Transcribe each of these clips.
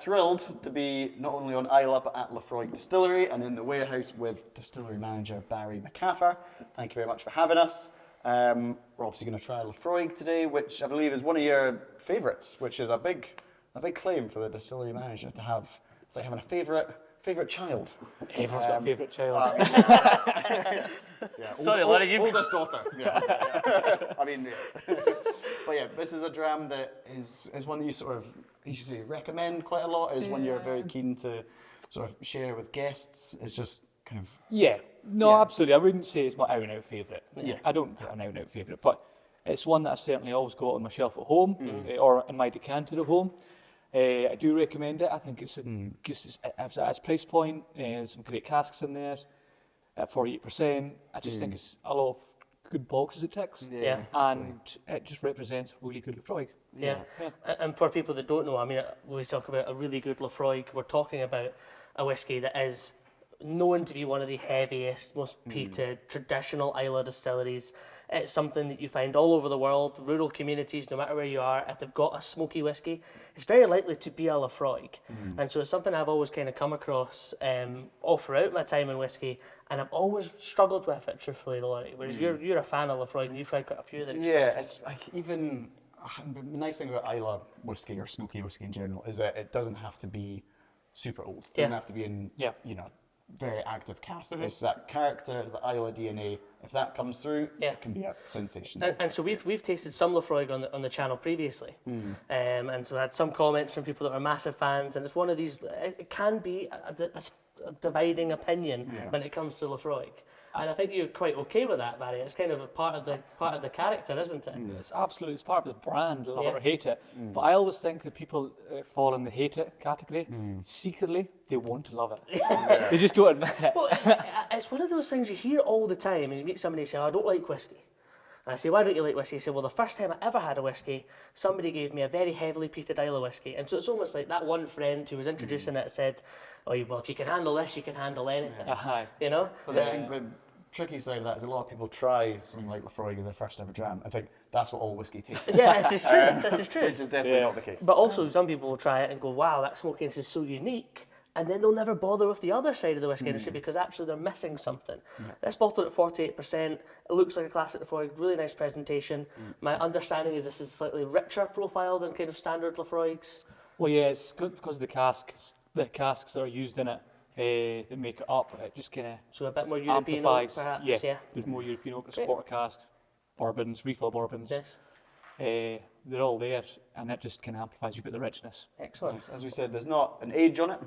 thrilled to be not only on Isla but at Laphroaig Distillery and in the warehouse with distillery manager Barry MacAffer. Thank you very much for having us. We're obviously going to try Laphroaig today, which I believe is one of your favourites, which is a big claim for the distillery manager to have. It's like having a favourite child. Everyone's got a favourite child. Yeah, Sorry, Laurie, oldest daughter. Yeah. I mean, yeah. But yeah, this is a dram that is one that you sort of, you should say, recommend quite a lot. Is one you're very keen to sort of share with guests. It's just kind of. Yeah, no, absolutely. I wouldn't say it's my out and out favourite. Yeah. I don't put an out and out favourite, but it's one that I certainly always got on my shelf at home or in my decanter at home. I do recommend it. I think it's at its price point. Some great casks in there at 48%. I just think it's a lot of good boxes it ticks. Yeah. And it just represents a really good Laphroaig. Yeah. And for people that don't know, I mean, when we talk about a really good Laphroaig, we're talking about a whiskey that is known to be one of the heaviest, most peated, traditional Islay distilleries. It's something that you find all over the world, rural communities, no matter where you are. If they've got a smoky whiskey, it's very likely to be a Laphroaig. And so it's something I've always kind of come across all throughout my time in whiskey, and I've always struggled with it, truthfully, Laurie. Whereas you're a fan of Laphroaig, and you've tried quite a few of them. Yeah, it's like even the nice thing about Islay whiskey or smoky whiskey in general is that it doesn't have to be super old. It doesn't have to be in very active cask. It's that character, it's the Islay DNA. If that comes through, it can be a sensation. And so we've tasted some Laphroaig on the channel previously, and so I had some comments from people that were massive fans. And it's one of these. It can be a dividing opinion when it comes to Laphroaig. And I think you're quite okay with that, Barry. It's kind of a part of the character, isn't it? It's absolutely, it's part of the brand, love it or hate it. But I always think that people fall in the hate it category. Secretly, they want to love it. They just don't admit it. Well, it's one of those things you hear all the time, and you meet somebody say, "I don't like whiskey." And I say, "Why don't you like whiskey?" They say, "Well, the first time I ever had a whiskey, somebody gave me a very heavily peated Islay whiskey." And so it's almost like that one friend who was introducing it said, "Oh, well, if you can handle this, you can handle anything." You know? But I think the tricky side of that is a lot of people try something like Laphroaig as their first ever dram. I think that's what all whiskey tastes like. Yeah, this is true. This is true. Which is definitely not the case. But also, some people will try it and go, "Wow, that smokiness is so unique." And then they'll never bother with the other side of the whiskey industry because actually they're missing something. This bottled at 48%. It looks like a classic Laphroaig, really nice presentation. My understanding is this is slightly richer profile than kind of standard Laphroaigs. Well, yeah, it's good because of the casks that are used in it. That make it up. It just kind of So a bit more European oak, amplifies. perhaps. Yeah. There's more European oak, quarter casks, bourbons, refill bourbons. Yes. they're all there, and that just kind of amplifies you a bit the richness. Excellent. As we said, there's not an age on it,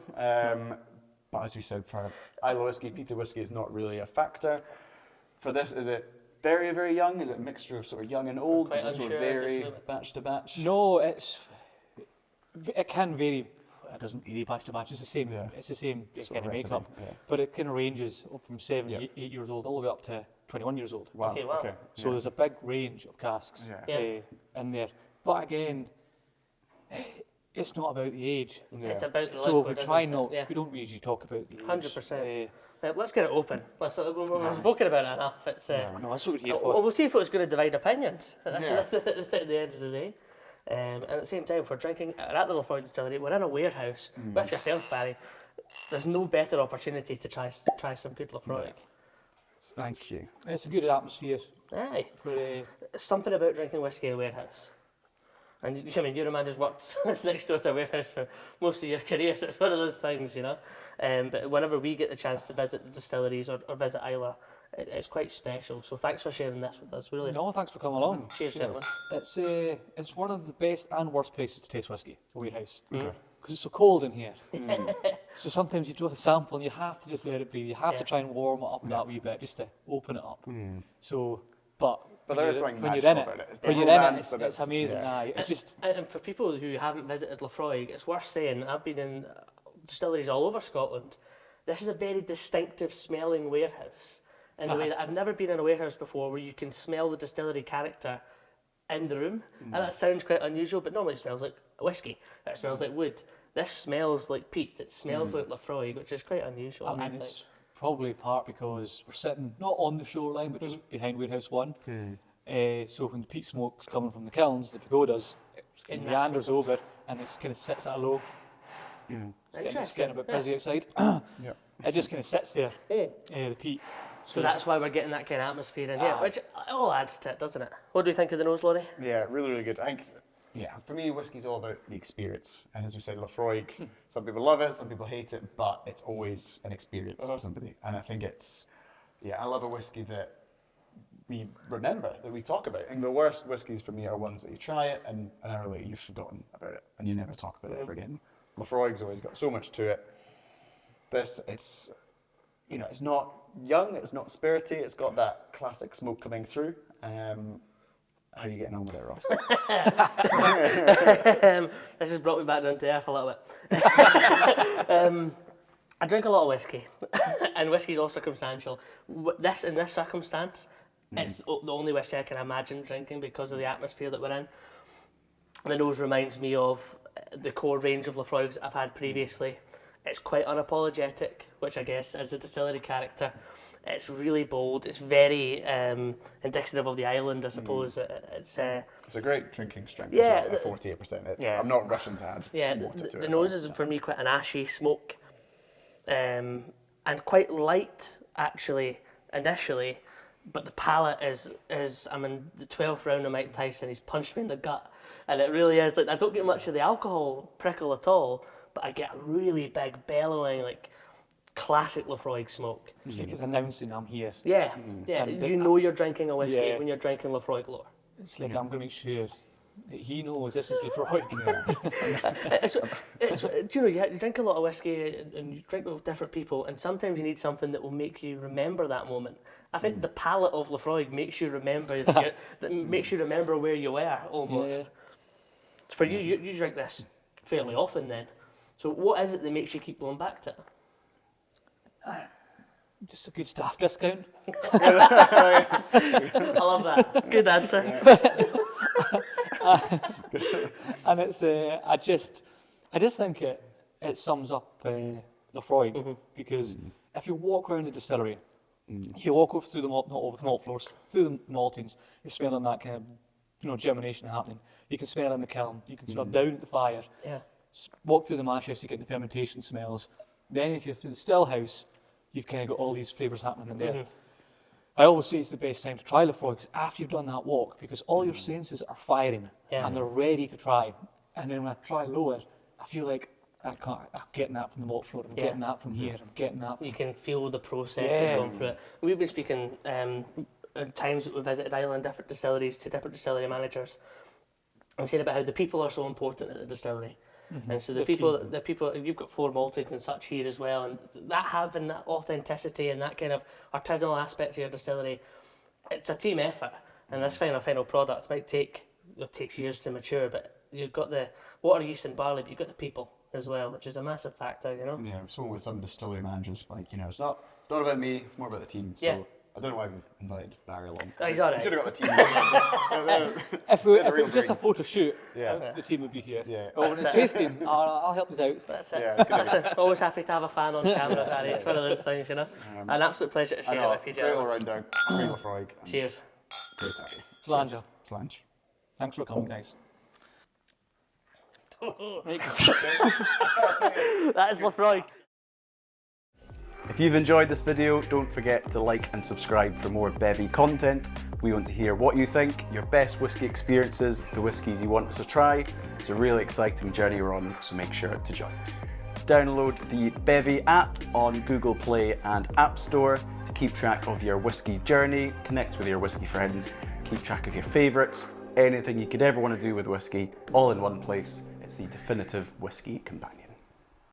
but as we said, for Islay whiskey, peated whiskey is not really a factor. For this, is it very, very young? Is it a mixture of sort of young and old? Does it sort of vary batch to batch? No, it can vary. It doesn't vary batch to batch. It's the same. Yeah. It's the same kind of recipe, makeup, but it kind of ranges from 7, 8 years old all the way up to 21 years old. Wow. Okay, wow. Okay. So there's a big range of casks in there. But again, it's not about the age. It's about the So liquid, we try isn't not. it? We don't usually talk about the age. 100%. Let's get it open. We've spoken about it enough. It's, No, that's what we're here well, for. we'll see if it was going to divide opinions. That's Yeah. at the end of the day. And at the same time, if we're drinking at the Laphroaig Distillery, we're in a warehouse with yourself, Barry. There's no better opportunity to try some good Laphroaig. Thank you. It's a good atmosphere. Aye. For, Something about drinking whiskey in a warehouse. And I mean, you're a man who's worked next door to a warehouse for most of your career, so it's one of those things, you know. But whenever we get the chance to visit the distilleries or visit Islay, it's quite special. So thanks for sharing this with us, really. no, thanks for coming along. Cheers, gentlemen. It's one of the best and worst places to taste whiskey, a warehouse. Because it's so cold in here. So sometimes you do a sample and you have to just let it breathe. You have to try and warm it up that wee bit just to open it up. So, but there is something when you're in magical about it. It's the when you're in it, romance of it's amazing. Aye, it's just And for people who haven't visited Laphroaig, it's worth saying, I've been in distilleries all over Scotland, this is a very distinctive smelling warehouse. In the way that I've never been in a warehouse before where you can smell the distillery character in the room. And that sounds quite unusual, but normally it smells like whiskey. It smells like wood. This smells like peat. It smells like Laphroaig, which is quite unusual. I mean, it's probably part because we're sitting not on the shoreline, but just behind Warehouse 1. So when the peat smoke's coming from the kilns, the pagodas, it meanders over and it kind of sits at a low It's getting a bit busy outside. Yeah. It just kind of sits there, the peat. So that's why we're getting that kind of atmosphere in here, which all adds to it, doesn't it? What do you think of the nose, Laurie? Yeah, really, really good. I think, for me, whiskey's all about the experience. And as we said, Laphroaig, some people love it, some people hate it, but it's always an experience for somebody. And I think I love a whiskey that we remember, that we talk about. And the worst whiskies for me are ones that you try it and an hour later you've forgotten about it and you never talk about it ever again. Laphroaig's always got so much to it. This, it's not young, it's not spirity, it's got that classic smoke coming through. How are you getting on with it, Ross? This has brought me back down to earth a little bit. I drink a lot of whiskey, and whiskey's all circumstantial. In this circumstance, it's the only whiskey I can imagine drinking because of the atmosphere that we're in. The nose reminds me of the core range of Laphroaigs I've had previously. It's quite unapologetic, which I guess is a distillery character. It's really bold. It's very indicative of the island, I suppose. It's a great drinking strength. Yeah, as well, at 48%. yeah. I'm not rushing to add yeah. water to it. The nose is for me quite an ashy smoke, and quite light actually initially. But the palate is I'm in the 12th round of Mike Tyson. He's punched me in the gut, and it really is like I don't get much of the alcohol prickle at all. But I get a really big bellowing, like classic Laphroaig smoke. It's like it's announcing I'm here. Yeah, yeah. And You know you're drinking a whiskey Yeah. when you're drinking Laphroaig Lore. It's like I'm going to make sure that he knows this is Laphroaig. You drink a lot of whiskey and you drink with different people, and sometimes you need something that will make you remember that moment. I think the palate of Laphroaig makes you remember that makes you remember where you were almost. Yeah. For you drink this fairly often then. So what is it that makes you keep going back to it? Just a good staff discount. I love that. Good answer. And it's I just think it sums up Laphroaig because if you walk around the distillery, you walk over through the malt floors, through the maltings, you're smelling that kind of germination happening. You can smell it in the kiln. You can smell down at the fire. Yeah. Walk through the mash house, you get the fermentation smells. Then if you're through the still house, you've kind of got all these flavours happening in there. I always say it's the best time to try Laphroaigs after you've done that walk because all your senses are firing and they're ready to try. And then when I try lower, I feel like I'm getting that from the malt floor, I'm getting that from here, I'm getting that. You can feel the processes going through it. We've been speaking at times that we visited Ireland, different distilleries to different distillery managers, and saying about how the people are so important at the distillery. And so the people, you've got floor maltings and such here as well, and that having that authenticity and that kind of artisanal aspect of your distillery, it's a team effort. And this final product might take years to mature, but you've got the water, yeast and barley, but you've got the people as well, which is a massive factor, Yeah, so with some distillery managers, it's not about me, it's more about the team. So I don't know why we've invited Barry along. Oh, he's all right. We should have got the team. If it was just a photo shoot, the team would be here. Yeah. Oh, when it's tasting, I'll help us out. That's it. Yeah, Listen, always happy to have a fan on camera, Barry. It's one of those things, An absolute pleasure to share it with you, great all gentlemen. round down. Great Laphroaig. Cheers. Great to have you. Slange. Slange. Thanks for coming, guys. That is Laphroaig. If you've enjoyed this video, don't forget to like and subscribe for more Bevvy content. We want to hear what you think, your best whiskey experiences, the whiskies you want us to try. It's a really exciting journey we're on, so make sure to join us. Download the Bevvy app on Google Play and App Store to keep track of your whiskey journey, connect with your whiskey friends, keep track of your favourites, anything you could ever want to do with whiskey, all in one place. It's the definitive whiskey companion.